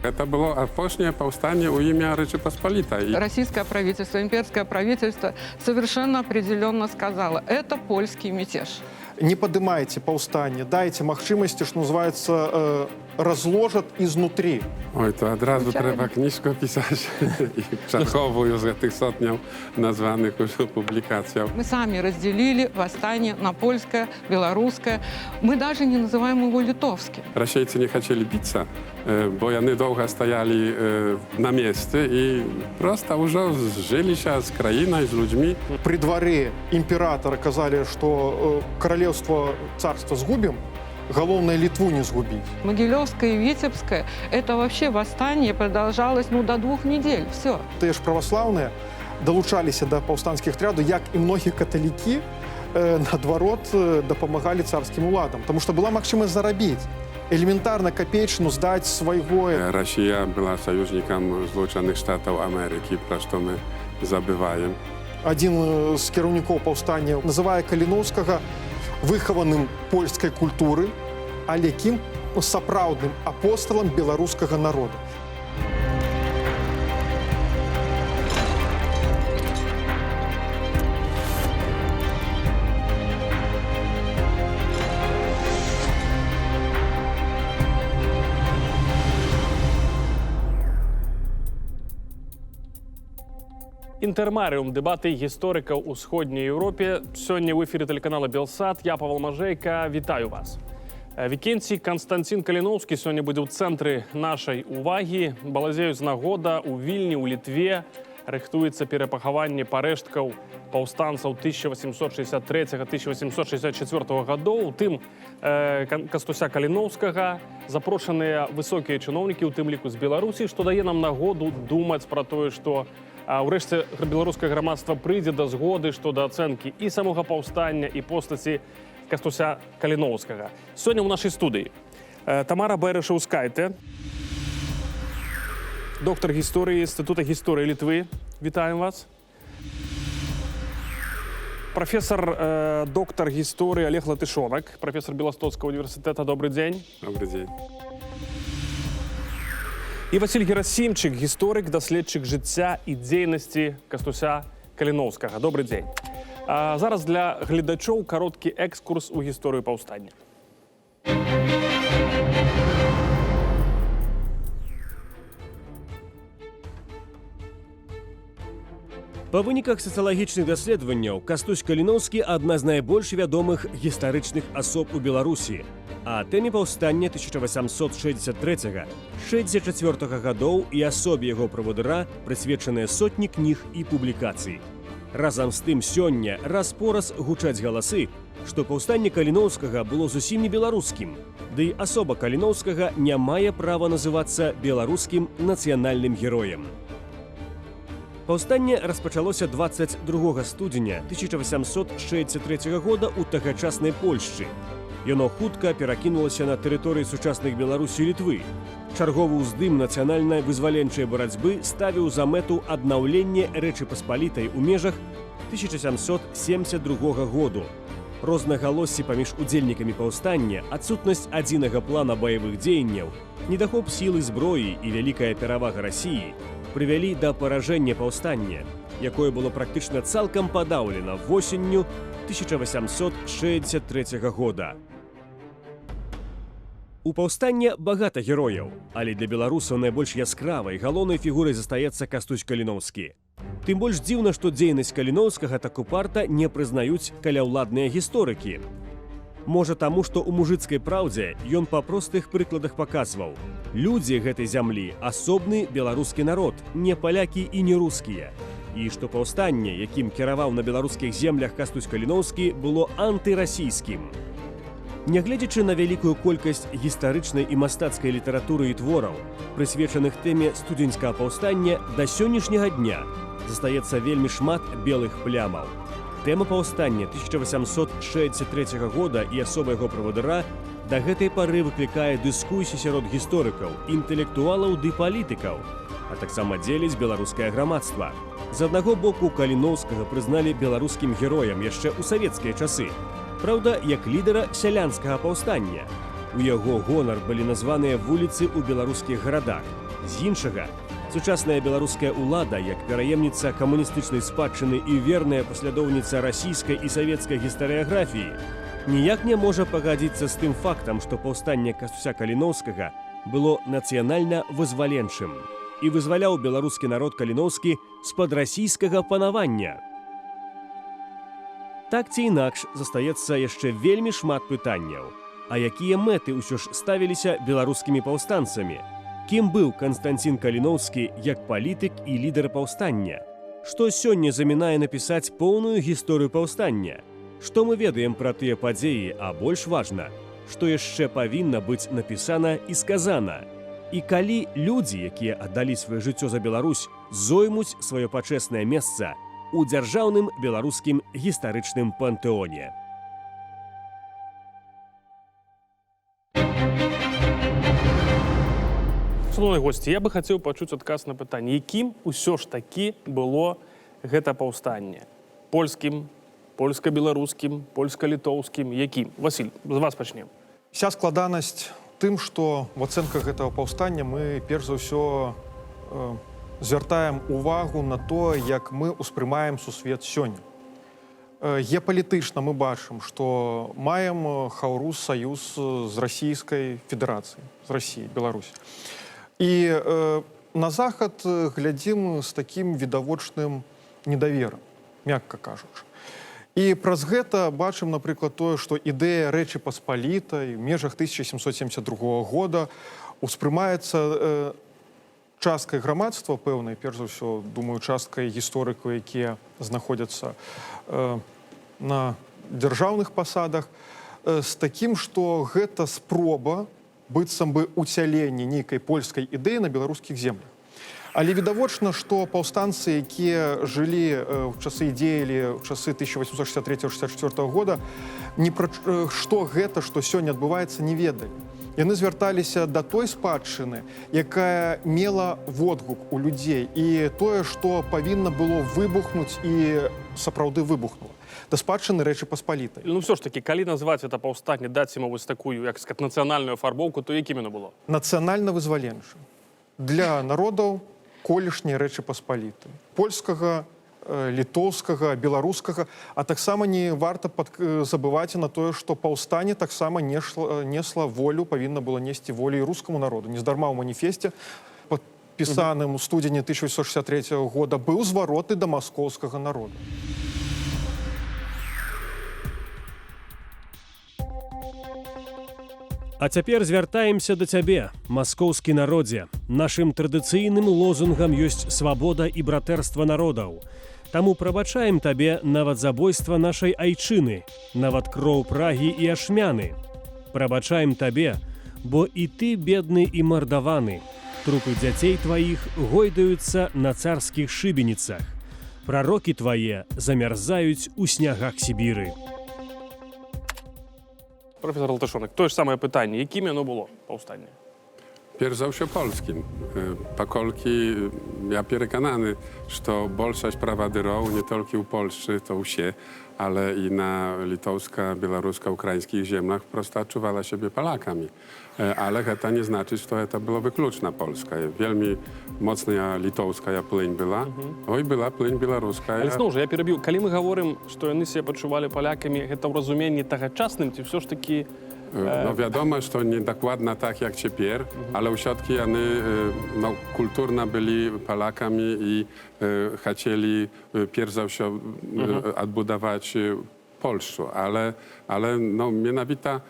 Это было апошнее повстание у имя Rzeczypospolitej. Российское правительство, имперское правительство совершенно определенно сказало, это польский мятеж. Не поднимайте повстание, дайте махчимости, что называется, разложат изнутри. Oj, to od razu trzeba kniżkę pisać i czerwową już z tych sotnią nazwanych już publikacją. Мы сами разделили восстание на польское, белорусское. Мы даже не называем его литовским. Rosjejcy nie chcieli bicia, bo oni długo stajali na miejscu i prosto już żyli się z krajiną i z ludźmi. При дворе императора сказали, что королевство, царство сгубим, головное Литву не сгубить. Могилевское и Витебское, это вообще восстание продолжалось до 2 недель. Все. Те ж православные долучалися до повстанських отрядів, як і многі католики, наоборот, допомагали царським уладам. Тому що була можливість заробити. Элементарно копеечну сдать своего. Rosja była sojusznikiem Zjednoczonych Stanów Ameryki, про що ми забуваємо. Один з керівників повстання називає Каліновського вихованим польської культури, але яким сапраўдним апостолом білоруського народу. Інтермаріум – дебати гісторика у Сходній Європі. Сьогодні в ефірі телеканалу «Білсат». Я, Павел Мажейка, вітаю вас. Вікенцій Константин Каліновський сьогодні буде в центрі нашої уваги. Балазеюць нагода у Вільні, у Літве. Рихтуецца перапахаванне парэшткаў паўстанцаў 1863-1864 гадоў. У тым Кастуся Каліновскага запрошаныя высокія чыноўнікі, у тым ліку з Беларусі, што дае нам нагоду думаць пра тое, што ўрэшце беларускае грамадства прыйдзе да згоды, што да ацэнкі і самога паўстання, і постаці Кастуся Каліновскага. Сёння ў нашай студыі Тамара Байрашаўскайте, доктор гісторыі Інстытута гісторыі Літвы. Вітаем вас. Професор, доктор гісторыі Олег Латышонак, професор Беластоцкага універсітэта. Добрый дзень. Добрый дзень. І Васіль Герасімчык, гісторык, даследчык жыцця і дзейнасці Кастуся Каліновскага. Добрый дзень. Зараз для гледачоў кароткі экскурс у гісторыю паўстання. Па выніках сацыялагічных даследаванняў Кастусь Каліноўскі – адна з найбольш вядомых гістарычных асоб у Беларусі. А тэме паўстання 1863-64 гадоў і асобе яго правадыра прысвечаныя сотні кніг і публікацый. Разам з тым сёння раз-пораз гучаць галасы, што паўстанне Каліноўскага было зусім не беларускім, ды і асоба Каліноўскага не мае права называцца беларускім нацыянальным героем. Паўстанне распачалося 22 студзеня 1863 года ў тагачаснай Польшчы. Яно хутка перакінулася на тэрыторыі сучасных Беларусі і Літвы. Чарговы ўздым нацыянальна-вызваленчай барацьбы ставіў за мэту аднаўленне Рэчы Паспалітай у межах 1772 году. Рознагалоссі паміж удзельнікамі паўстання, адсутнасць адзінага плана баявых дзеянняў, недахоп сілы зброі і вялікая перавага Расіі прывялі да паражэння паўстання, якое было практычна цалкам падаўлена восенню 1863 года. У паўстання багата герояў, але для беларусаў найбольш яскравай галоўнай фігурай застаецца Кастусь Каліноўскі. Тым больш дзіўна, што дзейнасць Каліноўскага так упарта не прызнаюць каляўладныя гісторыкі. Можа таму, што ў мужыцкай праўдзе ён па простых прыкладах паказваў: людзі гэтай зямлі асобны беларускі народ, не палякі і не рускія. І што паўстанне, якім кіраваў на беларускіх землях Кастусь Каліноўскі, было антырасійскім. Нягледзячы на вялікую колькасць гістарычнай і мастацкай літаратуры і твораў, прысвечаных тэме студзеньскага паўстання, да сённяшняга дня застаецца вельмі шмат белых плямаў. Тэма паўстання 1863 года і асоба яго правадыра да гэтай пары выклікае дыскусіі сярод гісторыкаў, інтэлектуалаў ды палітыкаў, а таксама дзеліць беларускае грамадства. З аднаго боку, Каліноўскага прызналі беларускім героем яшчэ ў савецкія часы. Праўда, як лідара сялянскага паўстання. У яго гонар былі названыя вуліцы ў беларускіх гарадах. З іншага, сучасная беларуская ўлада, як пераемніца камуністычнай спадчыны і верная паслядоўніца расійскай і савецкай гістарыяграфіі, ніяк не можа пагадзіцца з тым фактам, што паўстанне Кастуся Каліноўскага было нацыянальна-вызваленчым і вызваляў беларускі народ каліноўскі з-пад расійскага панавання. Так ці інакш застаецца яшчэ вельмі шмат пытанняў. А якія мэты ўсё ж ставіліся беларускімі паўстанцамі? Кім быў Канстанцін Каліноўскі як палітык і лідар паўстання? Што сёння замінае напісаць поўную гісторыю паўстання? Што мы ведаем пра тыя падзеі, а больш важна, што яшчэ павінна быць напісана і сказана? І калі людзі, якія аддалі сваё жыццё за Беларусь, зоймуць сваё пачэснае месца у дзяржаўным беларускім гістарычным пантэоне. Шановні гості, я би хацеў пачуць адказ на пытанне, якім усё ж такі было гэта паўстанне? Польскім, польска-беларускім, польска-літоўскім, якім? Васіль, з вас пачнем. Вся складанасць тым, што в ацэнках гэтага паўстання мы перш за ўсё звяртаем увагу на то, як мы ўспрымаем сусвет сёння. Геапалітычна мы бачым, што маем хаўрус саюз з расійскай федэрацыяй, з Расіяй, Беларусь. І на захад глядзім з такім відавочным недаверам, мякка кажучы. І праз гэта бачым, напрыклад, тое, што ідэя Рэчы Паспалітай в межах 1772 года успрымаецца часткай грамадства пэўнай, перш за ўсё, думаю, часткай гісторыкаў, якія знаходзяцца на дзяржаўных пасадах, з такім, што гэта спроба быццам бы уцяленне нейкай польскай ідэі на беларускіх землях. Але відавочна, што паўстанцы, якія жылі ў часы і дзеялі ў часы 1863-64 года, ні пра што гэта, што сёння адбываецца, не ведалі. Яны звярталіся да той спадчыны, якая мела водгук у людзей, і тое, што павінна было выбухнуць і сапраўды выбухнула. Да спадчыны Рэчы Паспалітай. Ну все ж таки, калі назваць это паўстанне, даць ему вось такую, як сказать, нацыянальную афарбоўку, то якім яно было? Нацыянальна-вызваленчым. Для народаў колішняй Рэчы Паспалітай. Польскага, літоўскага, беларускага, а таксама не варта забываць на тое, што паўстанне таксама несла волю, павінна было несці волю і рускаму народу. Нездарма ў маніфесце, падпісаным у студзені 1863 года, быў звароты да маскоўскага народа. А цяпер звяртаемся да цябе, маскоўскі народзе. Нашым традыцыйным лозунгам ёсць свабода і братэрства народаў. Таму прабачаем табе нават забойства нашай айчыны, нават кроў Прагі і Ашмяны. Прабачаем табе, бо і ты бедны і мардаваны. Трупы дзяцей тваіх гойдаюцца на царскіх шыбеніцах. Прарокі твае замярзаюць у снягах Сібіры. Професор Латышонак, тое ж самае пытанне, якім яно было паўстанне? Перш за ўсё польскім. Паколькі я перакананы, што большасць правадыроў не толькі ў Польшчы, to ўсе, ale i na litowska, białoruska, ukraińskich ziemiach prosto odczuwała siebie Polakami. Ale to nie znaczy, że to było wykluczna Polska. Wielmi mocna litowska pleń była, oj była pleń białoruska. Ale znowu, że ja переб'ю, коли ми говоримо, що вони себе почували поляками, це в розумінні тогочасним, чи все ж таки... No wiadomo, że to nie dokładnie tak jak ciepło, ale uśrodki one no, kulturno byli Polakami i chcieli pierw za wszystko odbudować Polskę, ale no, mianowicie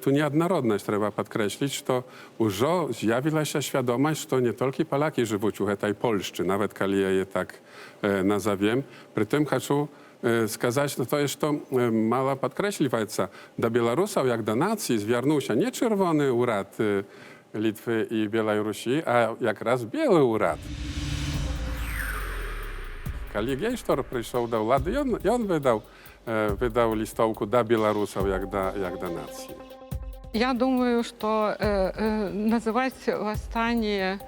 tu niejednorodność trzeba podkreślić, że już zjawiła się świadomość, że nie tylko Polaki żyją w tej Polsce, nawet jeśli ja je tak nazywam. Przy tym chcę сказаць, то што мала падкрэсліваецца, да беларусаў як да нацыі звярнуўся не чырвоны ўрад Літвы і Беларусі, а якраз белы ўрад. Калі Гейштор прыйшоў да ўлады, ён выдаў лістоўку да беларусаў як да нацыі. Я думаю, что называть восстание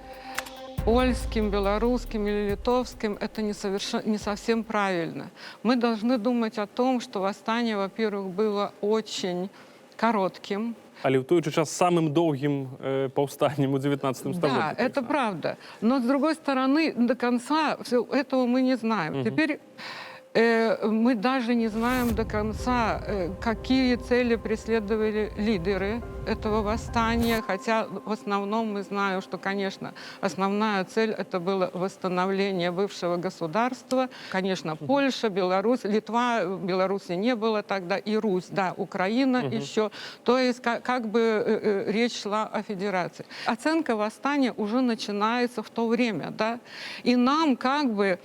польским, белорусским или литовским, это не совсем правильно. Мы должны думать о том, что восстание, во-первых, было очень коротким, Але в той же час самым долгим повстанием у 19 столетии. Да, это правда. Но, с другой стороны, до конца этого мы не знаем. Теперь мы даже не знаем до конца, какие цели преследовали лидеры этого восстания, хотя в основном мы знаем, что, конечно, основная цель — это было восстановление бывшего государства. Конечно, Польша, Беларусь, Литва, Беларуси не было тогда, и Русь, да, Украина еще. То есть как бы речь шла о федерации. Оценка восстания уже начинается в то время, да, и нам как бы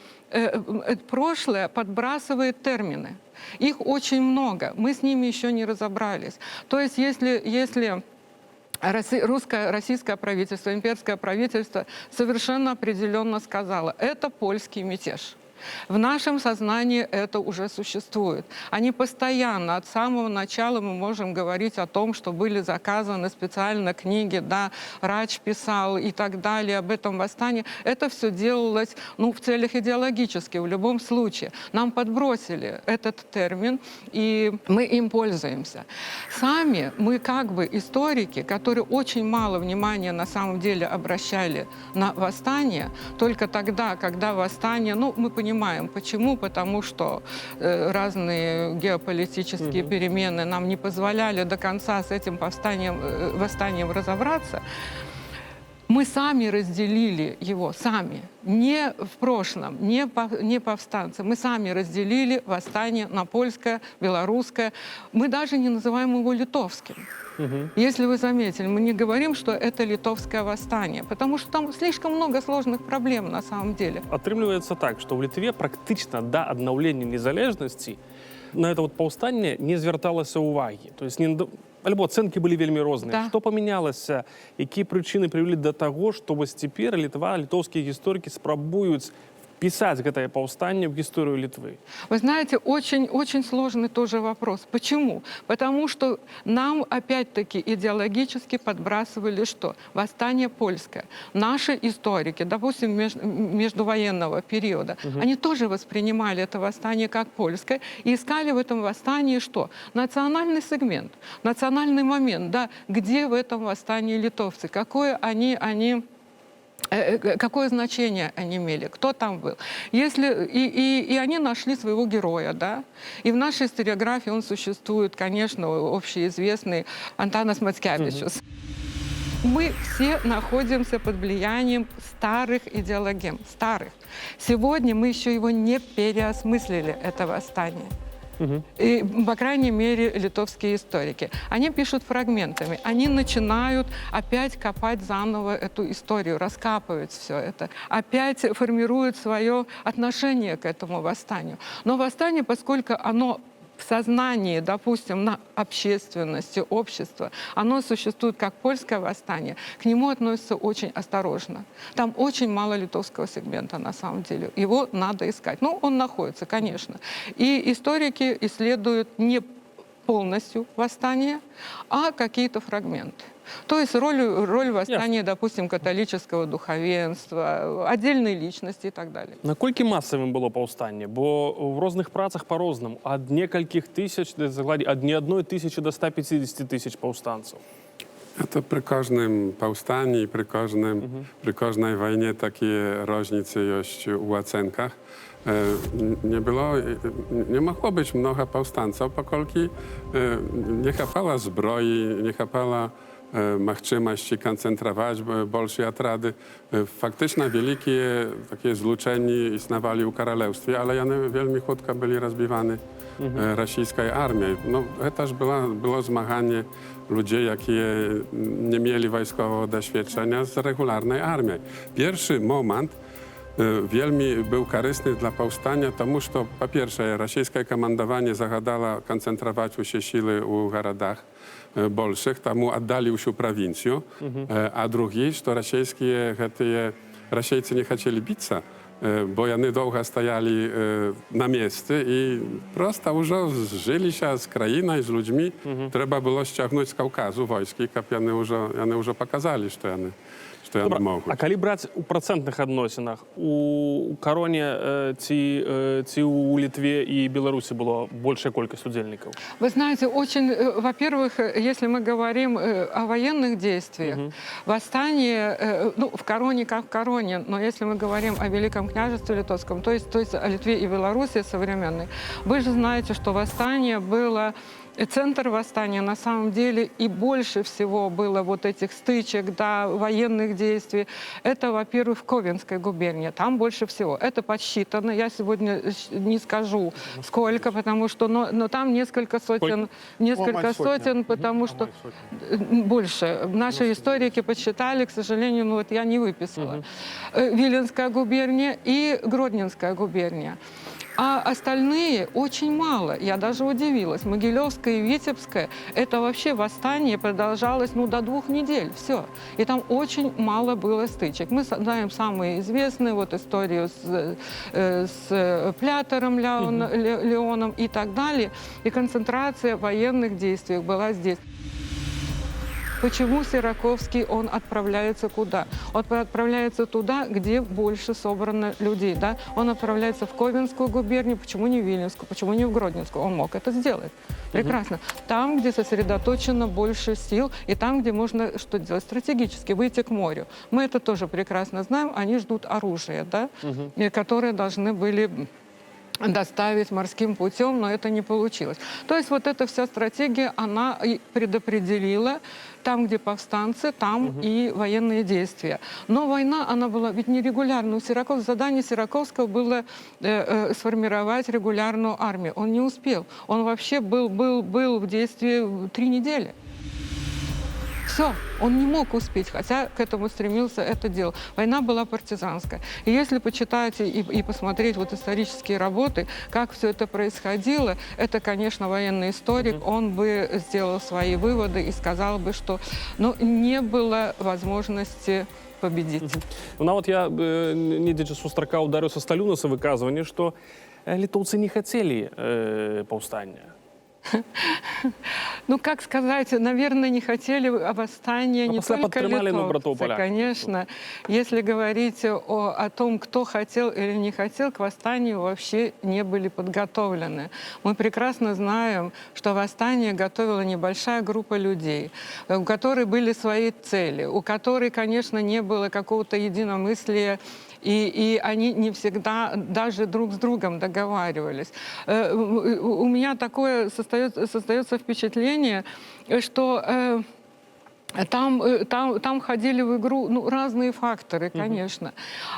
прошлое подбрасывает термины. Их очень много, мы с ними еще не разобрались. То есть если российское правительство, имперское правительство совершенно определенно сказало, это польский мятеж. В нашем сознании это уже существует. Они постоянно, от самого начала мы можем говорить о том, что были заказаны специально книги, да, Рач писал и так далее об этом восстании. Это все делалось, ну, в целях идеологических, в любом случае. Нам подбросили этот термин, и мы им пользуемся. Сами мы как бы историки, которые очень мало внимания на самом деле обращали на восстание, только тогда, когда восстание, ну, мы понимаем, почему, потому что разные геополитические перемены нам не позволяли до конца с этим восстанием разобраться. Мы сами разделили его, сами, не в прошлом, не повстанцы. Мы сами разделили восстание на польское, белорусское. Мы даже не называем его литовским. Если вы заметили, мы не говорим, что это литовское восстание, потому что там слишком много сложных проблем на самом деле. Атрымліваецца так, што ў Літве практычна да аднаўлення незалежнасці на это вот паўстанне не звярталася ўвагі. То есть альбо ацэнкі былі вельмі розныя. Да. Што памянялася, якія прычыны прывялі да таго, што вось цяпер літоўскія гісторыкі спрабуюць писать это повстание в историю Литвы? Вы знаете, очень сложный тоже вопрос. Почему? Потому что нам опять-таки идеологически подбрасывали что? Восстание польское. Наши историки, допустим, междувоенного периода, они тоже воспринимали это восстание как польское и искали в этом восстании что? Национальный сегмент, национальный момент, да, где в этом восстании литовцы, какое значение они имели, кто там был. И они нашли своего героя, да. И в нашей историографии он существует, конечно, общеизвестный Антанас Мацкевичус. Мы все находимся под влиянием старых идеологем, старых. Сегодня мы еще его не переосмыслили, это восстание. И, по крайней мере, литовские историки. Они пишут фрагментами, они начинают опять копать заново эту историю, раскапывать все это, опять формируют свое отношение к этому восстанию. Но восстание, поскольку оно в сознании, допустим, на общественности, общества, оно существует как польское восстание, к нему относятся очень осторожно. Там очень мало литовского сегмента на самом деле. Его надо искать. Ну, он находится, конечно. И историки исследуют не полностью восстание, а какие-то фрагменты. То есть роль восстания, допустим, католического духовенства, отдельной личности и так далее. Наколькі масавым было паўстанне? Бо в розных працах по-рознаму. Ад некалькіх тысяч, ад не одной тысячи до 150 тысяч паўстанцаў. Это при każdym powstaniu i przy każdej wojnie takie różnice jest u ocenkach. Nie mogło być mnogo powstańców, pokolki nie chapała zbroi, nie chapała możliwości koncentrować bolszej atrady. Faktycznie wielkie takie zluczeni istniewali u królestwie, ale one wielmi chłodko byli rozbiwane rosyjskiej armii. No, to też było zmaganie ludzi, jakie nie mieli wojskowego doświadczenia z regularnej armii. Pierwszy moment wielmi był korzystny dla powstania, тому że po pierwsze rosyjskie komandowanie zagadało koncentrować się siły u городach bolszych, temu oddalił się prowincję, a drugi, że Rosyjcy nie chcieli bić się, bo oni długo stajali na miejscu i prosto już żyli się z krajiną i z ludźmi. Trzeba było ściągnąć z Kaukazu wojski, jak oni już pokazali, że што яны Добра, могуць. а калі браць у працэнтных адносінах, у кароне ці у Літве і Беларусі было большая колькасць удзельнікаў? Вы знаете, очень, во-первых, если мы говорим о военных действиях, восстание, ну, в короне как в короне, но если мы говорим о Великом княжестве Литовском, то есть о Литве и Беларуси современной, вы же знаете, что восстание было... Центр восстания на самом деле и больше всего было вот этих стычек, да, военных действий. Это, во-первых, в Ковенской губернии. Там больше всего. Это подсчитано. Я сегодня не скажу сколько, потому что, но там несколько сотен, потому что больше. Наши историки подсчитали, к сожалению, ну вот я не выписала. Виленская губерния и Гродненская губерния. А остальные очень мало. Я даже удивилась. Могилевская и Витебская, это вообще восстание продолжалось, ну, до 2 недель. Все. И там очень мало было стычек. Мы знаем самые известные, вот историю с Плятером Леоном и так далее. И концентрация военных действий была здесь. Почему Сираковский, он отправляется куда? Он отправляется туда, где больше собрано людей, да? Он отправляется в Ковенскую губернию, почему не в Виленскую, почему не в Гродненскую? Он мог это сделать. Прекрасно. Там, где сосредоточено больше сил, и там, где можно что делать? Стратегически выйти к морю. Мы это тоже прекрасно знаем, они ждут оружия, да? Которое должны были доставить морским путем, но это не получилось. То есть вот эта вся стратегия, она предопределила там, где повстанцы, там и военные действия. Но война, она была ведь нерегулярная. Задание Сираковского было сформировать регулярную армию. Он не успел. Он вообще был в действии 3 недели. Все, он не мог успеть, хотя к этому стремился это дело. Война была партизанская. И если почитать и посмотреть вот исторические работы, как все это происходило, это, конечно, военный историк, он бы сделал свои выводы и сказал бы, что не было возможности победить. Нават я недзе сустрака ударыў са Сталюнаса выказванне, што літоўцы не хацелі паўстання. Ну, как сказать, наверное, не хотели восстания не только литовцы, конечно. Если говорить о том, кто хотел или не хотел, к восстанию вообще не были подготовлены. Мы прекрасно знаем, что восстание готовила небольшая группа людей, у которой были свои цели, у которой, конечно, не было какого-то единомыслия, и они не всегда даже друг с другом договаривались. У меня такое создается впечатление, что там ходили в игру разные факторы, конечно.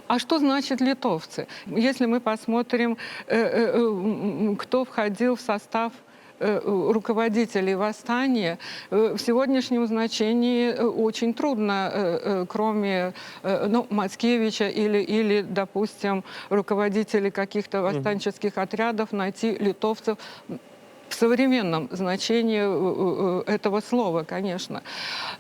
А что значит литовцы? Если мы посмотрим, кто входил в состав руководителей восстания, в сегодняшнем значении очень трудно, кроме Мацкевича или, допустим, руководителей каких-то восстанческих отрядов, найти литовцев в современном значении этого слова, конечно.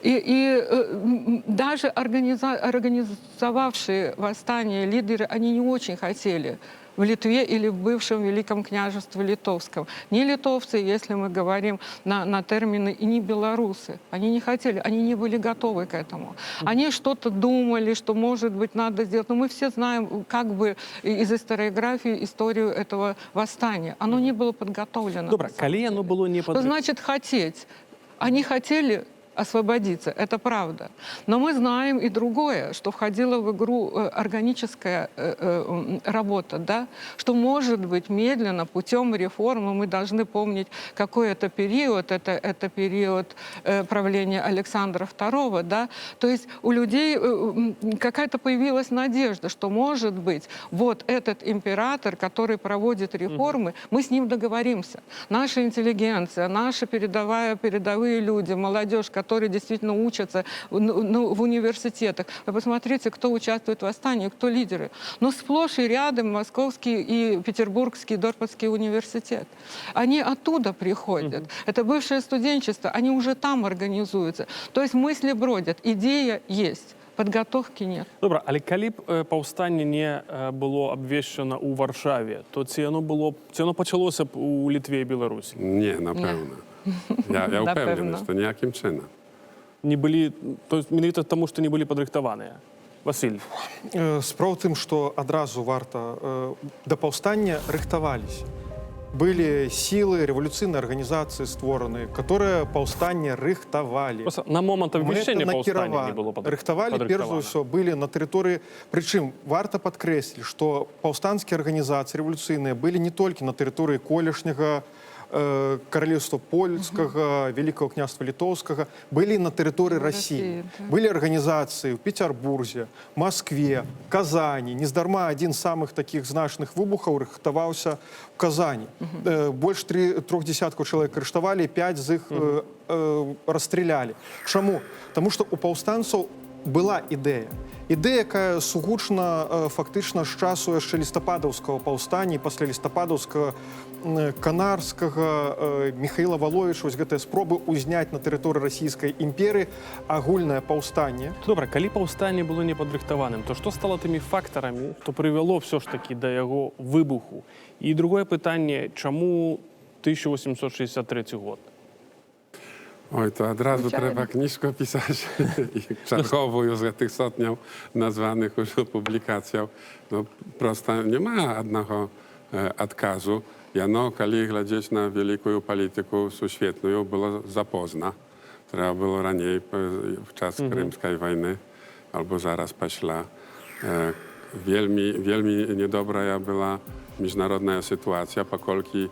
И даже организовавшие восстание лидеры, они не очень хотели в Литве или в бывшем Великом княжестве Литовском. Не литовцы, если мы говорим на термины, и не белорусы. Они не хотели, они не были готовы к этому. Они что-то думали, что, может быть, надо сделать. Но мы все знаем, как бы из историографии, историю этого восстания. Оно не было подготовлено. Добре, коли оно было не Что значит хотеть? Они хотели освободиться, это правда. Но мы знаем и другое, что входила в игру органическая работа, да? Что, может быть, медленно, путем реформы, мы должны помнить, какой это период, это период правления Александра II, да? То есть у людей какая-то появилась надежда, что, может быть, вот этот император, который проводит реформы, мы с ним договоримся. Наша интеллигенция, наши передовые люди, молодежь, которые действительно учатся в университетах. Вы посмотрите, кто участвует в восстании, кто лидеры. Но сплошь и рядом Московский и Петербургский, Дорпотский университет. Они оттуда приходят. Это бывшее студенчество, они уже там организуются. То есть мысли бродят, идея есть. Подготовки нет. Добре, але калі б паўстанне не было абвешчана ў Варшаве, то ці оно пачалося б у Літве і Беларусі? Не, напевно. Я впевнений, що ніяким чином. не былі, то есть менавіта таму, што не былі падрыхтаваныя? Васіль. Справа в тым, што адразу варта да паўстання рыхтаваліся. Были силы, революционные организации створаны, которые повстание рыхтовали. Просто на момент обвещения повстання не было рыхтовали, перш за ўсё, были на территории. Причем, варто подкреслить, что повстанские организации революционные были не только на территории колішняга Королевства Польского, Великого княжества Литовского, были на территории России. Да. Были организации в Петербурге, Москве, Казани. Нездарма один из самых таких значных выбухов рыхтовался в Казани. Больше 30 человек арестовали, 5 из них расстреляли. Чому? Тому що у повстанців була ідея. Ідея, яка сугучна фактично з часу ще листопадовського повстання, і після листопадовського Канарскага, Михаила Валовича, вось гэтыя спробы ўзняць на тэрыторыі расійскай імперыі агульнае паўстанне. Добра, калі паўстанне было непадрыхтаваным, то што стало тымі фактарамі, што прывяло ўсё ж такі да яго выбуху? І другое пытанне, чаму 1863 год? Oj, to od razu trzeba kniżkę pisać i czarchową już z tych sotnią nazwanych już publikacją. No prosto nie ma jednego odkazu. Jano, kali глядеть na wielką politykę świetną, było zapozna. Trzeba było raniej, w czas krymskiej wojny, albo zaraz paśla. Wielmi niedobra była międzynarodna sytuacja, pokolki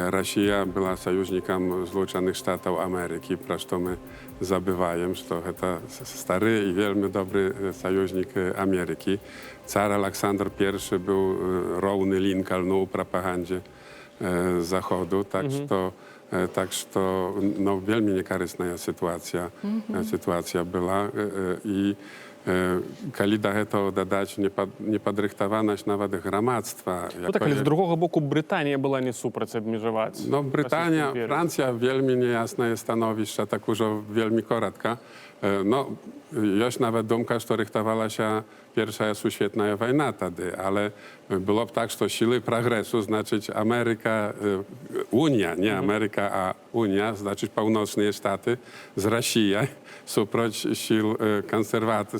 Rosja była sojusznikiem Zjednoczonych Stanów Ameryki, pro co my zabywajem, że to stary i wielmi dobry sojusznik Ameryki. Car Aleksander I był równy Lincoln u propagandzie Zachodu, tak że no, wielmi niekorzystna sytuacja była i калі да гэтага дадаць непадрыхтаванасць нават грамадства. Ну так, але з другога боку Брытанія была не супраць абмежаваць. No Brytania, Francja wielmi niejasne stanowiska, tak już wielmi koratka. No, jest nawet dumka, że rychtowała się pierwsza świetna wojna wtedy, ale było tak, że siły progresu, znaczyć Ameryka, Unia, nie Ameryka, a Unia, znaczyć północne Staty z Rosji, suproć sił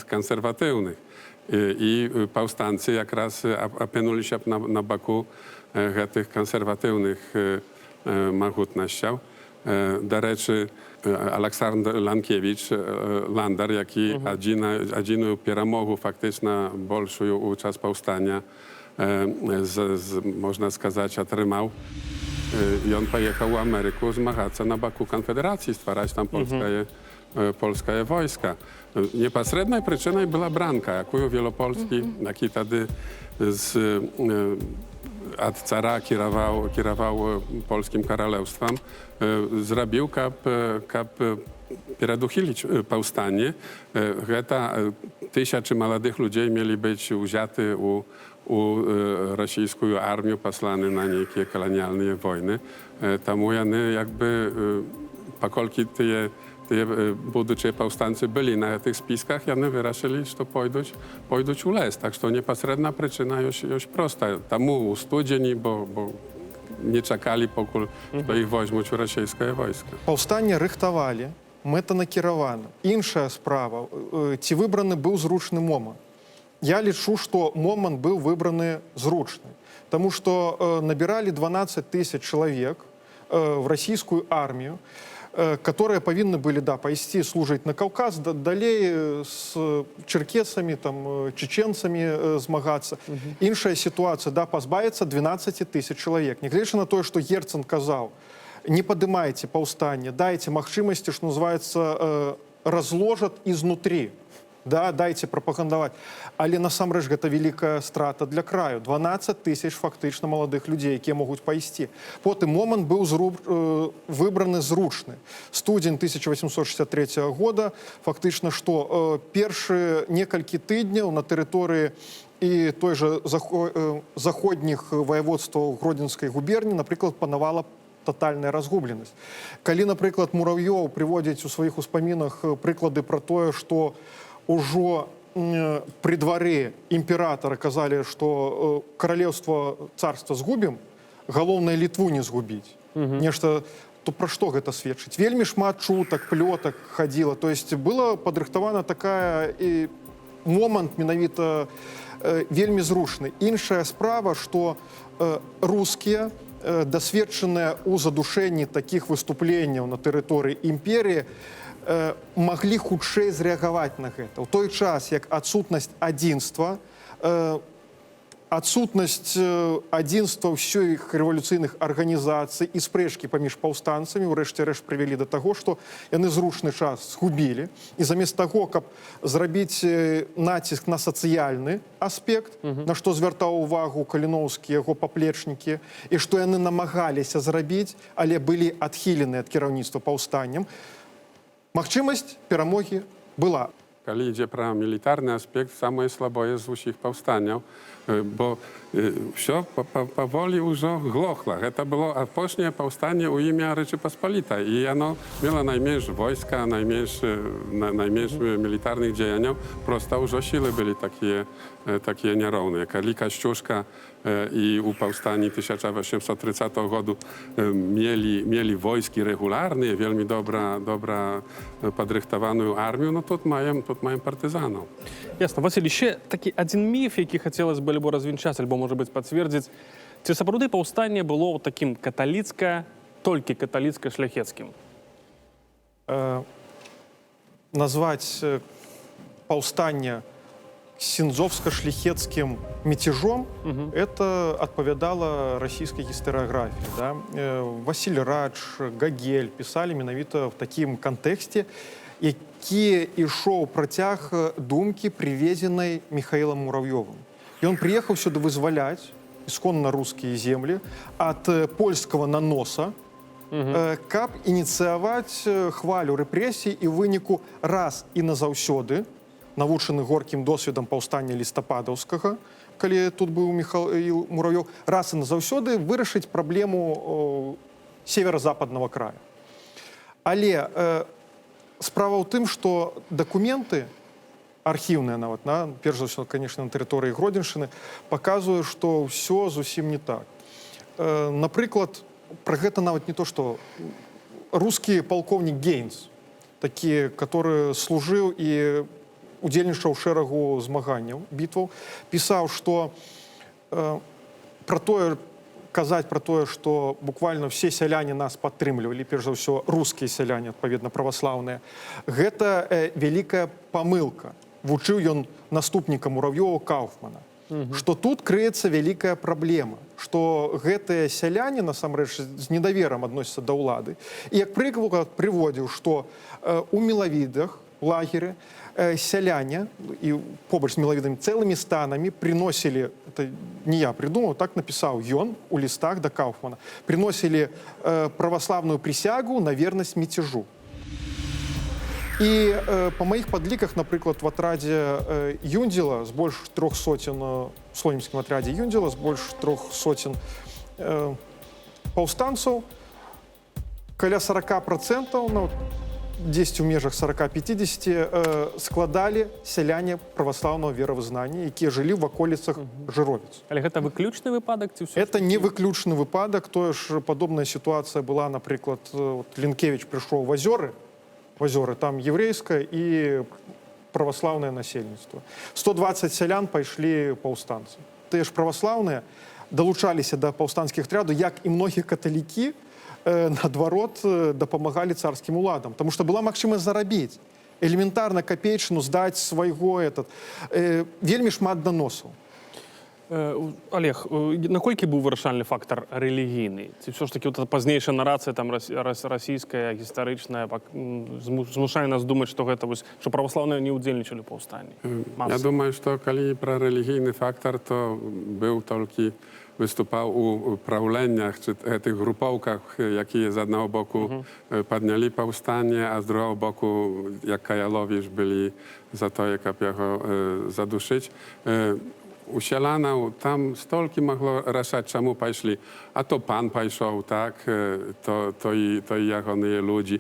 konserwatywnych. I powstańcy jak raz opinuli się na boku tych konserwatywnych mahutnością. Do rzeczy Aleksander Lankiewicz, Landar, jaki jedyną перемогу фактично большую у час powstania, można сказать, otrzymał. I on pojechał w Amerykę zmagać się na boku Konfederacji, stwarzać tam polskie wojska. Nieposredną przyczyną była branka, jaką Wielopolski, jaki wtedy od cara kierował polskim królestwem, zrobił, kap piereduchilić powstanie. Tysiące młodych ludzi mieli być wzięty u rosyjską armię, posłany na niekie kolonialne wojny. Tamu one jakby pokolki будучи повстанці byli na tych spiskach, вони вирішили, що пойдуть у лес. Так що непосредна причина jest prosta. Тому у студені, бо не чекали, поки їх візьмуть у російське військо. Повстання рихтували, метанакіровано. Інша справа, ці вибраний був зручний момент. Я лічу, що момент був вибраний зручний. Тому що набирали 12 тисяч чоловік в російську армію, которые повинны были, да, пойти служить на Кавказ, далее с черкесами, там, чеченцами змагаться. Іншая ситуация, да, позбавиться 12 тысяч человек. Неглядячи на то, что Ельцин казал, не поднимайте повстание, дайте махчимости, что называется, разложат изнутри. Да, дайте пропагандаваць. Але насамрэч гэта вялікая страта для краю. 12 тысяч фактычна маладых людзей, якія могуць пайсці. Потым момант быў выбраны зручны. Студзень 1863 года, фактычна што першыя некалькі тыдняў на тэрыторыі і той жа заходніх ваяводстваў Гродзенскай губерні, напрыклад, панавала тотальная разгубленасць. Калі, напрыклад, Мурав'ёў прыводзіць у сваіх успамінах прыклады пра тое, што уже при дворе императора казали, что королевство, царство сгубим, головное Литву не сгубить. Нечто то пра што гэта сведчыць? Вельмі шмат чутак, плётак хадзіла. То есть была падрыхтавана такая і момант менавіта вельмі зручны. Іншая справа, што рускія, дасведчаныя ў задушэнні такіх выступленняў на тэрыторыі імперіі, маглі хутчэй зрэагаваць на гэта. У той час, як адсутнасць адзінства, адсутнасць адзінства ўсіх рэвалюцыйных арганізацый і спрэчкі паміж паўстанцамі ўрэшце рэшт прывялі да таго, што яны зручны час згубілі. І замест таго, каб зрабіць націск на сацыяльны аспект, на што звяртаў увагу Каліноўскі, яго паплечнікі, і што яны намагаліся зрабіць, але былі адхілены ад кіраўніцтва паўстаннем, магчымасць перамогі была. Калі ідзе пра мілітарны аспект, самае слабое з усіх паўстанняў, bo все powoli już glochla. To było apostnie powstanie u imię Rzeczypospolitej i ono miało najmniejsze wojska, najmniejsze militarnych działań. Prosto już siły były takie nierówne. Jak Li Kościuszka i u powstani 1830 roku mieli wojski regularne, wielmi dobra podrychtowaną armię, no тут mają partyzanów. Ясно. Василь, ще такий один міф, який хотілося б або розвінчати, або, може бути, підтвердити. Ці сапраўды паўстанне было таким толькі каталіцка-шляхецкім? Назвать паўстанне сінзовска-шляхецкім мятежом, это адпавядала расійскай гістарыяграфіі. Да? Васіль Радж, Гагель пісалі менавіта в такім кантэксце, які ішоў працяг думкі, прывезенай Михаилом Муравьевым. Ён прыехаў сюды вызваляць исконно рускія землі ад польскага наноса, каб ініцыяваць хвалю рэпрэсій і выніку раз і назаўсёды, навучаны горкім досведам паўстання лістападаўскага, калі тут быў Михаил Муравьев, раз і назаўсёды вырашыць праблему северо-западнага края. Але справа ў тым, што дакументы, архіўныя нават, перш за ўсё, конечно, на тэрыторыі Гродзеншчыны, паказваюць, што ўсё зусім не так. Напрыклад, пра гэта нават не то, што рускі палкоўнік Гейнс, такі, который служыў і удзельнічаў у шэрагу змаганняў, бітваў, пісаў, што казаць пра тое, што буквально все сяляне нас падтрымлівалі, перш за ўсё рускія сяляне, адпаведна праваслаўныя, гэта вялікая памылка. Вучыў ён наступніка Муравьёва Кауфмана. Што тут крыецца вялікая праблема, што гэтыя сяляне, насамрэч, з недаверам адносяцца да ўлады. І як прыклад прыводзіў, што у Мелавідах, лагеры, сяляне, і побач з мелавідамі цэлымі станамі приносілі, это не я придумаў, так напісаў ён у лістах да Кауфмана, приносілі праваслаўную присягу на вернасць мятежу. І па маіх падліках, напрыклад, в атрадзе Юндзела з больш 300, у слонімскім атрадзе Юндзела з больш 300 паўстанцаў, каля 40%, 10 у межах 40-50 складалі сяляне праваслаўнага веравызнання, якія жылі в аколіцах Жыровіц. Але гэта выключны выпадак ці ўсё? Это не выключны выпадак. Тое ж падобная сітуацыя была, напрыклад, Лінкевіч прыйшоў в Азёры, там еврейскае і праваслаўнае насельніцтва. 120 сялян пайшлі паўстанцы. Тыя ж праваслаўныя далучаліся да паўстанцкіх атрядаў, як і многія каталікі, наадварот, дапамагалі царскім уладам. Таму што была магчымасць зарабіць, элементарна капейчыну здаць свайго, вельмі шмат даносаў. Олег, наколькі быў вырашальны фактар рэлігійны? Ці ўсё ж такі пазнейшая нарацыя расійская, гістарычная, змушае нас думаць, што гэта, што праваслаўныя не ўдзельнічалі ў паўстанні? Я думаю, што калі пра рэлігійны фактар, то быў толькі wystupał u prauleniach, czy tych grupowkach, jakie z jednego boku podnieli powstanie, a z drugiego boku, jak Kajalowicz, byli za to, jak jego zaduszyć. U Sielanów tam stolki mogło raszać, czemu poszli. A to pan poszł, tak, to i jak one ludzi.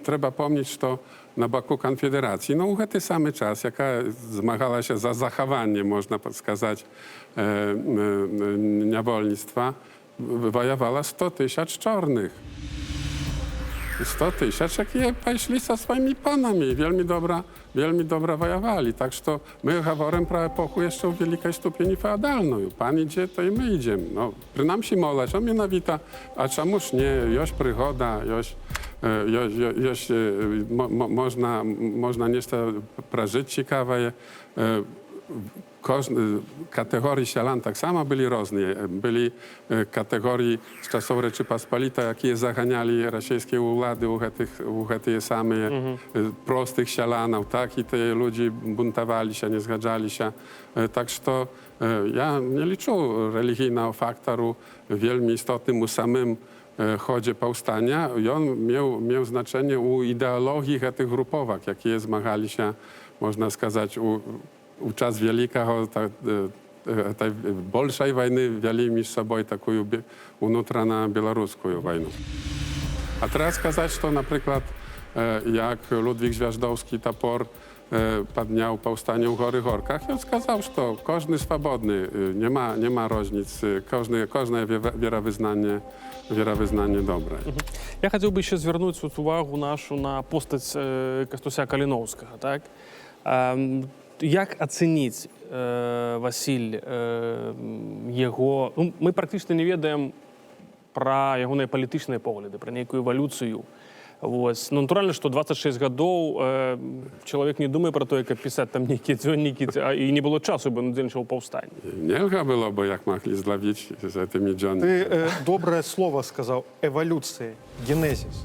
Trzeba pomnieć, że na boku Konfederacji, no w ten sam czas, jaka zmagała się za zachowanie, można podskazać, niewolnictwa, wojowała 100 000 czarnych. 100 тысячек и пошли со своими панами. Вельми добра воевали. Так что мы говорим про эпоху еще в великой степени феодальную. Пан иdzie, то и мы идем. No, принамши молодь, а mianowicie, a czemuż nie, już przygoda, już można nieco przeżyć ciekawe. Kategorii sielan tak samo byli różne. Byli kategorii z czasów Rzeczypospolitej, jakie zaganiali rosyjskie władze u tych samych prostych sielanów, tak? I te ludzie buntowali się, nie zgadzali się. Tak że ja nie liczę religijnego faktoru wielmi istotnym u samym chodzie powstania. I on miał znaczenie u ideologii tych grupowek, jakie zmagali się, można сказать, u czas wielkiego tej bolszej wojny wzięli między sobą taką wewnętrzną białoruską wojnę. A teraz сказать, że na przykład jak Ludwik Gwiazdowski Topor podniał powstanie u Góry Gorkach, i on сказał, że każdy swobodny, nie ma różnic, każde wierowyznanie dobre. Я хотів би ще звернути увагу нашу на постать Костуся Каліновського. Так? Як оцінити, Василь, його... Ну, ми практично не ведаємо про його політичні погляди, про неяку еволюцію. Ось. Ну, натурально, що 26 років чоловік не думає про те, як писати там неякі дзьонники, і не було часу, бо надзельничав повстання. Нельга було б, як могли зловити з цими дзьонниками. Ты доброе слово сказал. Эволюция, генезис.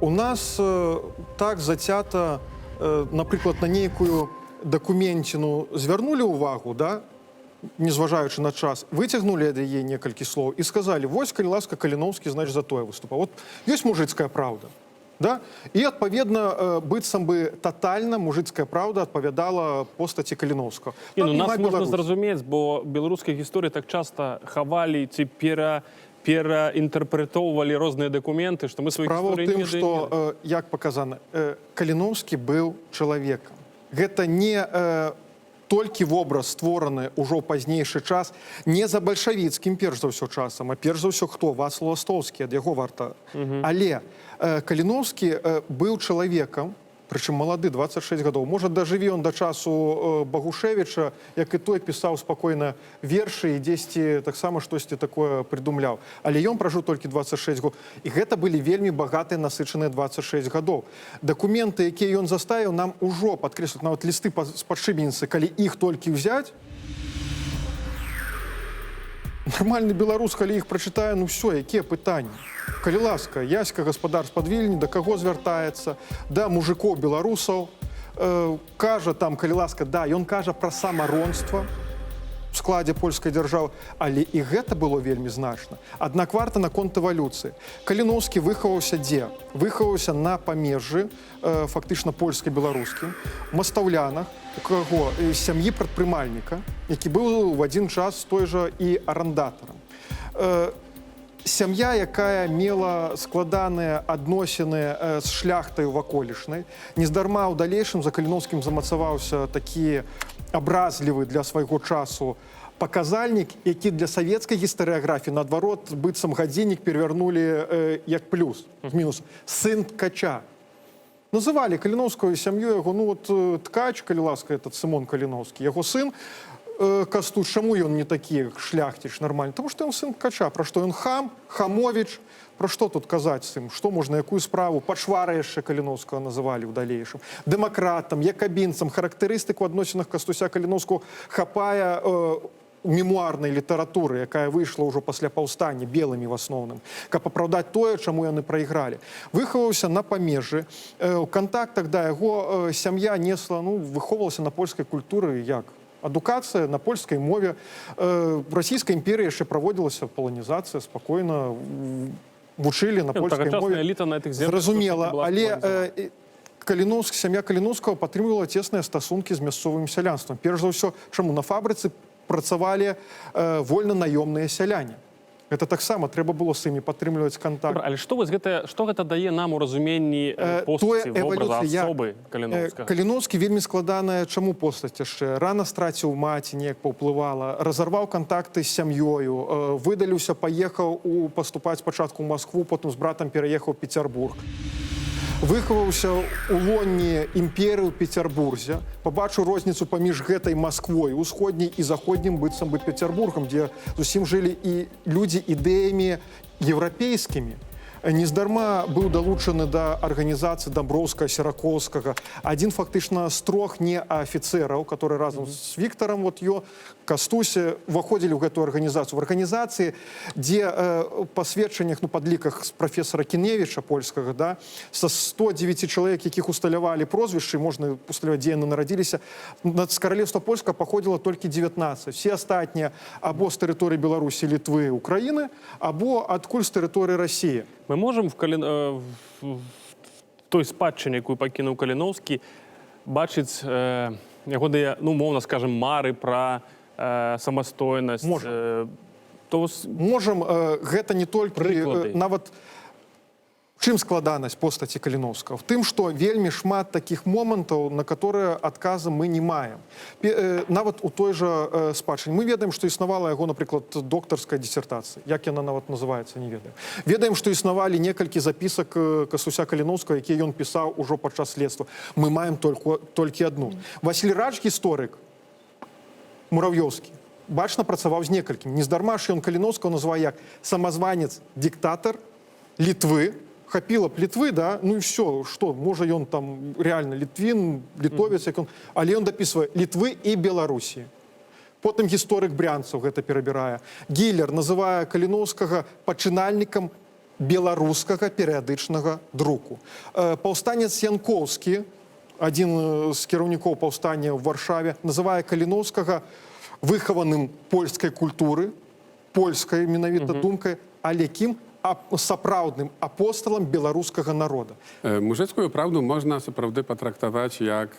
У нас так затято, наприклад, на некую документину звернули увагу, да, незважаючи на час, витягнули її некалькі слов і сказали, вось, калі ласка, Каліновський, значить, за тое выступаў. Вот ёсць мужицкая правда. Да? І, адпаведна, быццам бы тотальна мужицкая правда адпавядала постаці Каліновскага. Ну, нас можна зразумець, бо беларускія гісторыі так часта хавалі ці пераінтэрпрэтоўвалі розныя дакументы, што мы сваіх гісторый не ведаем. Справа ў тым, што, як паказана, Каліновскі быў чалавекам. Гэта не толькі вобраз створаны ўжо ў пазнейшы час, не за бальшавіцкім, перш за ўсё, часам, а перш за ўсё хто? Вацлаў Ластовскі, ад яго варта. Але Каліновскі быў чалавекам, прычым малады, 26 гадоў. Можа, дажыве ён да часу Багушевіча, як і той пісаў спакойна вершы і дзесьці таксама штосьці такое прыдумляў. Але ён пражыў толькі 26 гадоў. І гэта былі вельмі багатыя, насычаныя 26 гадоў. Дакументы, якія ён заставіў, нам ужо падкрэслююць, нават лісты з падшыбеніцы, калі іх толькі ўзяць, нармальны беларус, калі іх прачытае, ну ўсё, якія пытанні? Калі ласка, Яська, гаспадар з-пад Вільні, да каго звяртаецца? Да мужикоў беларусаў. Кажа там, калі ласка, да, ён кажа пра самаронства в складзе польскай дзяржавы, але і гэта было вельмі значна. Аднак варта наконт эвалюцыі. Каліновскі выхаваўся дзе? Выхаваўся на памежжы, фактычна польска-беларускім, мастаўлянах, у каго сям'і прадпрымальніка, які быў в адзін час той жа і арандатарам. Сям'я, якая мела складаныя адносіны з шляхтаю ваколічнай, нездарма ў далейшым за Каліновскім замацаваўся такі абразлівы для свайго часу паказальнік, які для савецкай гістарыяграфіі, наадварот, быццам гадзіннік перавярнулі як плюс, мінус. Сын ткача. Называлі Каліновскую сям'ю яго, ну вот ткач, калі ласка, этот Сымон Каліновскі, яго сын Кастусь, чаму ён не такі шляхціч нармальны? Таму што ён сын ткача. Пра што ён хам, хамовіч, пра што тут казаць з ім? Што можна, якую справу? Пачвара яшчэ Каліновскага называлі ў далейшым. Дэмакратам, якабінцам, характарыстыку адносінах Кастуся Каліновскага хапае мемуарнай літаратуры, якая выйшла ўжо пасля паўстання, белымі в асноўным, каб апраўдаць тое, чаму яны прайгралі. Выхаваўся на памежжы. У кантактах да яго сям'я несла, ну, выхоўвалася на польскай культуры як? Адукацыя на польскай мове. Расійскай імперіі яшчэ праводзілася паланізацыя, спакойна вучылі на польскай мове. Зразумела, але сям'я Каліновскага падтрымлівала цесныя стасункі з мясцовым сялянствам. Перш за ўсё, чаму? На фабрыцы працавалі вольна-наёмныя сяляне. Гэта таксама трэба было з імі падтрымліваць контакт. Але што гэта дае нам у разуменні постаці, вобраза, асобы Каліноўскага? Каліноўскі вельмі складаная чаму постаць яшчэ. Рана страціў маці, неяк паўплывала, разарваў кантакты з сям'ёю, выдаліўся, паехаў паступаць спачатку ў Маскву, потым з братам пераехаў у Петербург. Выхаваўся ў лоне імперыі ў Петербурзе, пабачыў розніцу паміж гэтай Масквой, усходняй і заходнім быццам бы Петербургам, дзе зусім жылі і людзі ідэямі еўрапейскімі. Нездарма быў далучаны да арганізацыі Дамброўскага, Сіракоўскага. Адзін фактычна з трох неафіцэраў, которые разам з Віктарам, Кастусе, уваходзілі ў гэтую арганізацыю. В арганізацыі, дзе па сведчаннях, падліках з прафесара Кіневіча польскага, са 109 чалавек, якіх усталявалі прозвішчы, можна усталяваць, дзе яны нарадзіліся, з каралевства польскага паходзіла толькі 19. Все астатнія або з тэрыторыі Беларусі, Літвы, Украіны, або адкуль з тэрыторыі Расіі. Мы можам в той спадчыне, якую пакінуў Каліноўскі, бачыць ягоныя, мовна скажем, мары пра самастойнасць. Можам, гэта не толькі прыклады. Нават чым складанасць постаці Каліноўскага? В тым, што вельмі шмат такіх момантаў, на которые адказы мы не маем. Нават у той жа спадчыне. Мы ведаем, што існавала яго, напрыклад, доктарская дысертацыя. Як яна нават называецца, не ведаем. Ведаем, што існавалі некалькі запісак Кастуся Каліноўскага, якія ён пісаў ужо падчас следства. Мы маем толькі адну. Васіль Радж, гісторык, Мурав'ёўскі, бачна працаваў з некалькімі. Нездарма ж ён Каліноўскага называе як самазванец-дыктатар Літвы, хапіла б Літвы, і все, што, можа ён там реально літвін, літовец, але ён дапісвае Літвы і Беларусі. Потым гісторык Брянцаў гэта перабірае. Гіллер называе Каліноўскага пачынальнікам беларускага перыядычнага друку. Паўстанец Янкоўскі, адзін з кіраўнікоў паўстання ў Варшаве, называе Каліноўскага выхаваным польскай культуры, польскай менавіта думкай, але кім? Сапраўдным апосталам беларускага народа. Мужицкую правду можна сапраўды патрактаваць як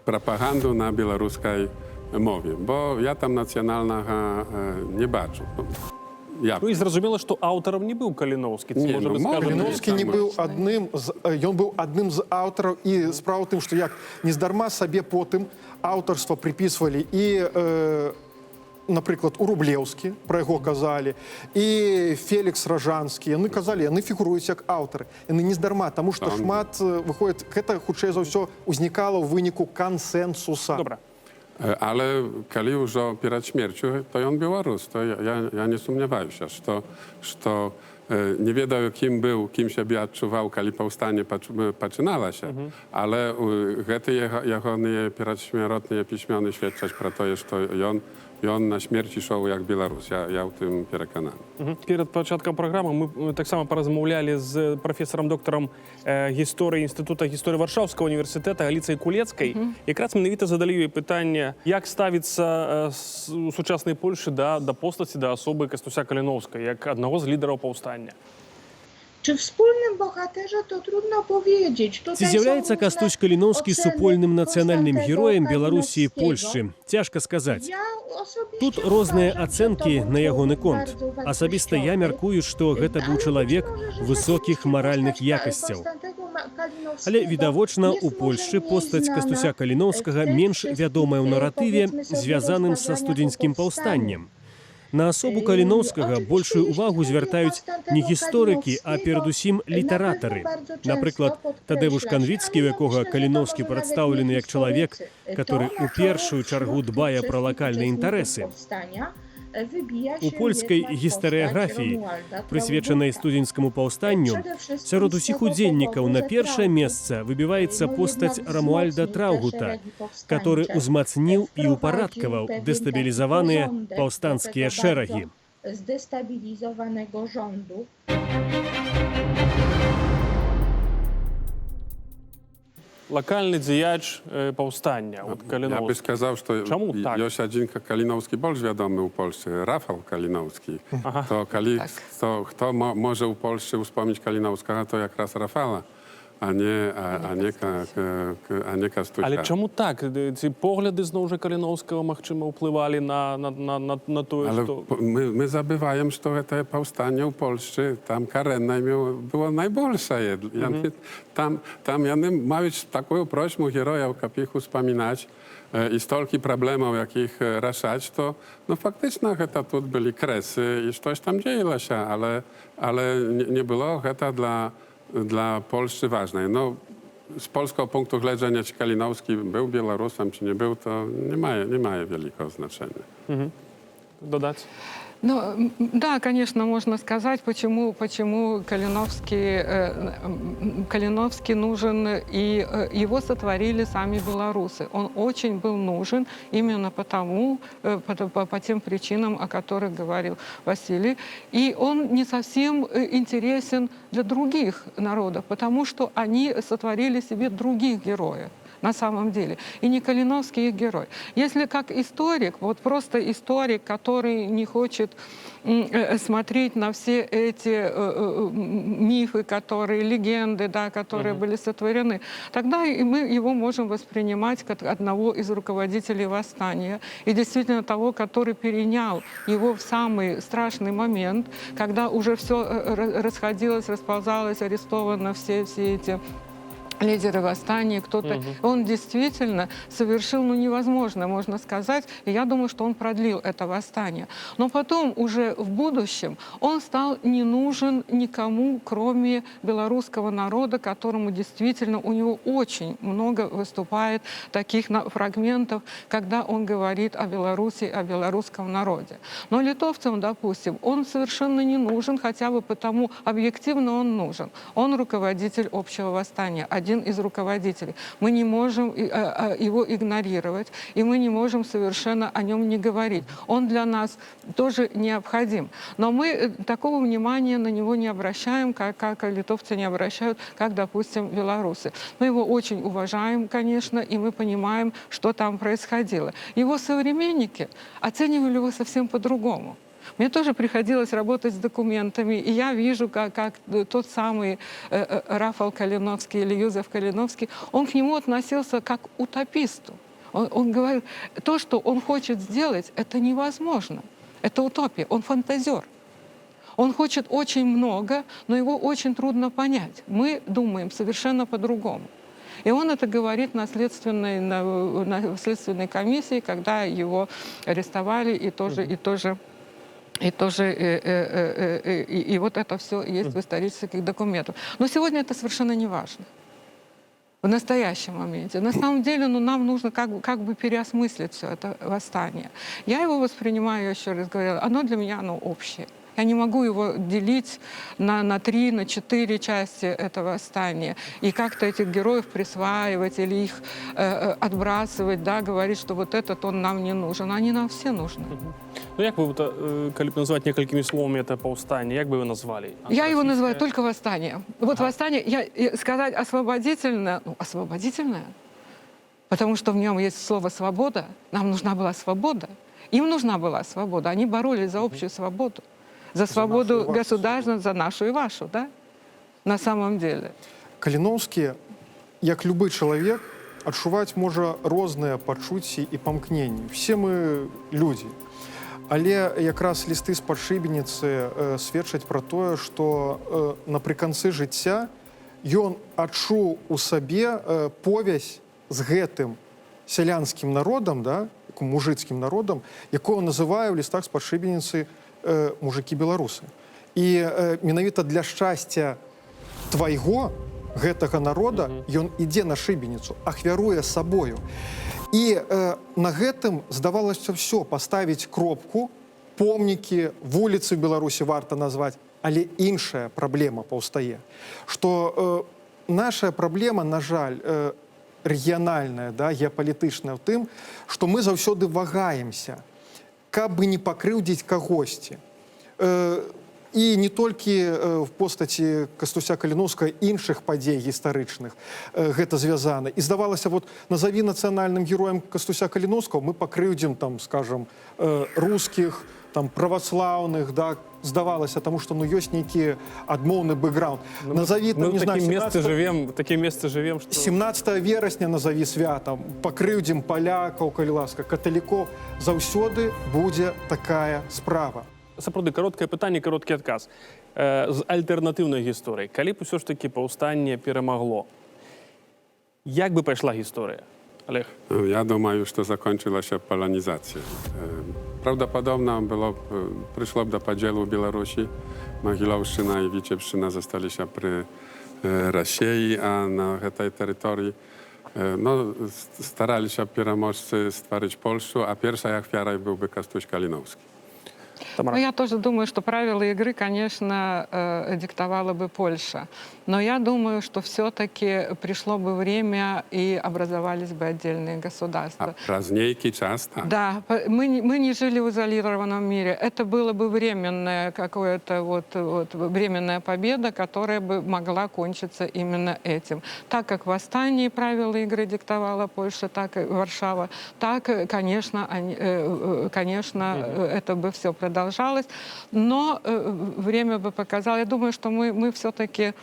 прапаганду на беларускай мове, бо я там нацыянальнага не бачу. І зразумела, што аўтарам не быў Каліноўскі. Каліноўскі не быў адным, ён быў адным з аўтараў, і справа ў тым, што як нездарма сабе потым аўтарства прыпісвалі і напрыклад, у Рублеўскі, пра яго казалі, і Фелікс Ражанскі. Яны казалі, яны фігуруюць як аўтары. Яны нездарма, таму што шмат выходзіць, гэта хутчэй за ўсё ўзнікала ў выніку кансэнсуса. Добра. Ale kali już o pirać śmierciu, to on Białorus. To ja nie sumniewałem się, że nie wiedział, kim był, kim siebie odczuwał, kali powstanie zaczynało się. Ale gety jego pirać śmierotnie piśmiony świadczać pro to, że on na śmierci szł jak Białorus. Ja o tym przekonany. Перед початком програми ми так само порозмовляли з професором-доктором історії Інституту історії Варшавського університету Галіцією Кулецькою. Якраз менавіта задали їй питання, як ставиться у сучасній Польщі до постаті, до особи Кастуся Каліновського, як одного з лідерів повстання. Czy wspólnym bohaterze, to trudno powiedzieć. Ці з'яўляецца Кастусь Каліноўскі супольным нацыянальным героем Беларусі і Польшчы? Цяжка сказаць. Тут розныя ацэнкі на ягоны конт. Асабіста я мяркую, што гэта быў чалавек высокіх маральных якасцяў. Але відавочна, у Польшчы постаць Кастуся Каліноўскага менш вядомая ў наратыве, звязаным са студзеньскім паўстаннем. На асобу Каліноўскага большую увагу звяртаюць не гісторыкі, а перадусім літаратары. Напрыклад, Тадэвуш Канвіцкі, у якога Каліноўскі прадстаўлены як чалавек, который у першую чаргу дбае пра лакальныя інтарэсы. У польскай гістарыяграфіі, прысвечанай студзеньскаму паўстанню, сярод усіх удзельнікаў на першае месца выбіваецца постаць Рамуальда Траўгута, который узмацніў і упарадкаваў дэстабілізаваныя паўстанцкія шэрагі. Локальный дзеяч повстання. Ja bym сказал, что jest один Kalinowski больше wiadomy u Polsce, Rafał Kalinowski. To kto może u Polsce wspomnieć Kalinowskiego, to jak raz Rafała. а не Кастуся. Але чому так? Ці погляди, знову ж Каліновського, махчимо, впливали на те, Ale що... my забываем, что это повстание в Польsce, там Каренна было наибольшее. Там яны маюць такую просьбу героев, капих успоминать, i stolki problemów, jakich raszać, to no faktycznie to тут byli kresy i coś tam dzieje się, ale nie było to dla Polski ważne. No, z polskiego punktu widzenia, czy Kalinowski był Białorusem, czy nie był, to nie ma wielkiego znaczenia. Додати? Ну, да, конечно, можно сказать, почему Калиновский нужен, и его сотворили сами белорусы. Он очень был нужен именно потому, по тем причинам, о которых говорил Василий. И он не совсем интересен для других народов, потому что они сотворили себе других героев. На самом деле. И не Калиновский их герой. Если как историк, вот просто историк, который не хочет смотреть на все эти мифы, легенды, да, которые были сотворены, тогда и мы его можем воспринимать как одного из руководителей восстания. И действительно того, который перенял его в самый страшный момент, когда уже все расходилось, расползалось, арестовано все эти лидеры восстания, кто-то, он действительно совершил, невозможно, можно сказать, и я думаю, что он продлил это восстание. Но потом уже в будущем он стал не нужен никому, кроме белорусского народа, которому действительно у него очень много выступает таких фрагментов, когда он говорит о Беларуси, о белорусском народе. Но литовцам, допустим, он совершенно не нужен, хотя бы потому, объективно он нужен. Он руководитель общего восстания, один из руководителей. Мы не можем его игнорировать, и мы не можем совершенно о нем не говорить. Он для нас тоже необходим. Но мы такого внимания на него не обращаем, как литовцы не обращают, как, допустим, белорусы. Мы его очень уважаем, конечно, и мы понимаем, что там происходило. Его современники оценивали его совсем по-другому. Мне тоже приходилось работать с документами, и я вижу, как тот самый Рафал Калиновский или Юзеф Калиновский, он к нему относился как к утописту. Он говорил, то, что он хочет сделать, это невозможно. Это утопия, он фантазер. Он хочет очень много, но его очень трудно понять. Мы думаем совершенно по-другому. И он это говорит на следственной комиссии, когда его арестовали и вот это все есть в исторических документах. Но сегодня это совершенно не важно. В настоящем моменте. На самом деле, нам нужно как бы переосмыслить все это восстание. Я его воспринимаю, я еще раз говорила, оно для меня общее. Я не могу его делить на 3, на 4 части этого восстания и как-то этих героев присваивать или их отбрасывать, да, говорить, что вот этот он нам не нужен. Они нам все нужны. Ну, як ви назвати неколькими словами це повстання? Як би ви назвали? Я его называю только восстание. Вот восстание, сказать освободительное, освободительное, потому что в нем есть слово «свобода». Нам нужна была свобода. Им нужна была свобода. Они боролись за общую свободу. За свободу государства, за нашу и вашу, да? На самом деле. Каліновскі, як любы чалавек, адчуваць можа розныя пачуцці і памкненні. Все мы людзі. Але якраз лісты з-пад шыбеніцы сведчаць пра тое, што напрыканцы жыцця ён адчуў у сабе повязь з гэтым сялянскім народам, да, мужыцкім народам, якого называе ў лістах з-пад шыбеніцы мужыкі-беларусы. І менавіта для шчасця твайго, гэтага народа, ён ідзе на шыбеніцу, ахвяруе сабою. І на гэтым здавалася ўсё, паставіць кропку, помнікі, вуліцы Беларусі варта назваць, але іншая праблема паўстае. Што наша праблема, на жаль, рэгіянальная, да, геапалітычная ў тым, што мы заўсёды вагаемся, каб бы не пакрыўдзіць кагосьці. і не толькі в постаці Кастуся Каліноўскага, іншых падзей гістарычных гэта звязана. І здавалася, вот назаві нацыянальным героем Кастуся Каліноўскага, мы пакрыўдзім, там, скажем, рускіх, там, праваслаўных, да, здавалася, тому што ну, ёсць нейкі адмоўны бэкграунд. Назаві, там, не знаю, такім месцы жывем, што... 17 верасня назаві святам, пакрыўдзім палякаў, калі ласка, каталікоў, заўсёды будзе такая справа. Сапраўды, кароткае пытанне, кароткі адказ. З альтэрнатыўнай гісторыяй, калі б усё ж такі паўстанне перамагло, як бы пайшла гісторыя? Олег? Ja думаю, что закончилась полонизация. Prawdopodobno przyszło do podziału Białorusi. Mogilowszczyna i Witebszczyna zostali się przy Rosji, a na tej terytorii no, starali się pieromożcy stworzyć Polskę, a pierwsza ofiara byłby Kastuś Kalinowski. Ну, я тоже думаю, что правила игры, конечно, диктовала бы Польша. Но я думаю, что все-таки пришло бы время и образовались бы отдельные государства. А празднейкий час, да? Да, мы не жили в изолированном мире. Это было бы временная какая-то вот временная победа, которая бы могла кончиться именно этим. Так как восстание правила игры диктовала Польша, так и Варшава, так, конечно, это бы все продолжалось. Но время бы показало. Я думаю, что мы все-таки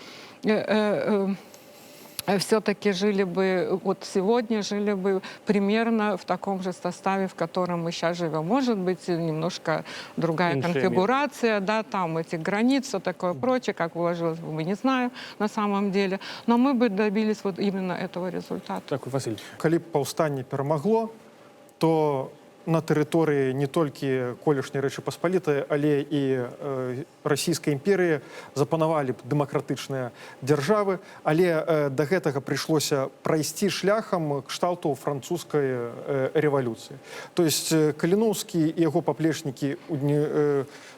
жили бы, вот сегодня жили бы примерно в таком же составе, в котором мы сейчас живем. Может быть, немножко другая конфигурация, да, там этих границ, все такое прочее, как уложилось, мы не знаем на самом деле. Но мы бы добились вот именно этого результата. Так, Василь. Калі б паўстанне перамагло, то на тэрыторыі не толькі колішняй Рэчы Паспалітай, але і Расійскай імперыі запанавалі б дэмакратычныя дзяржавы, але да гэтага прыйшлося прайсці шляхам кшталту французскай рэвалюцыі. То есть Каліноўскі і яго паплечнікі,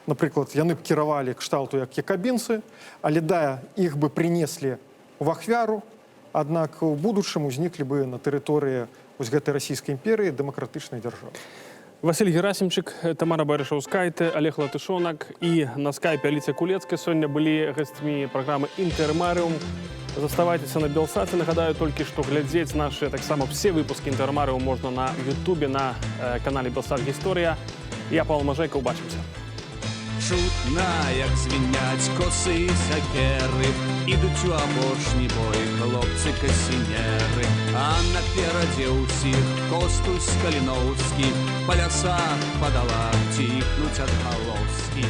напрыклад, яны б кіравалі кшталту як якабінцы, але да, іх бы прынеслі в ахвяру, аднак у будучым узніклі бы на тэрыторыі вось гэтай Расійскай імперыі дэмакратычнай дзяржавы. Василь Герасимчик, Тамара Барышаўскайте, Олег Латышонак і на скайпе Аліцыя Кулецкая сёння былі гасцямі праграмы «Інтэрмарыум». Заставайтеся на Белсаце. Нагадаю толькі, што глядзець наши таксама все выпуски «Інтэрмарыум» можна на Ютубе, на канале «Белсат Гісторыя». Я Павел Мажэйка, убачымся. Чутна, як звіняць косы сякеры, ідуць у апошні бой хлопцы-касінеры, а наперадзе ўсіх Костусь Каліноўскі, па лясах, па далах ціхнуць адгалоскі.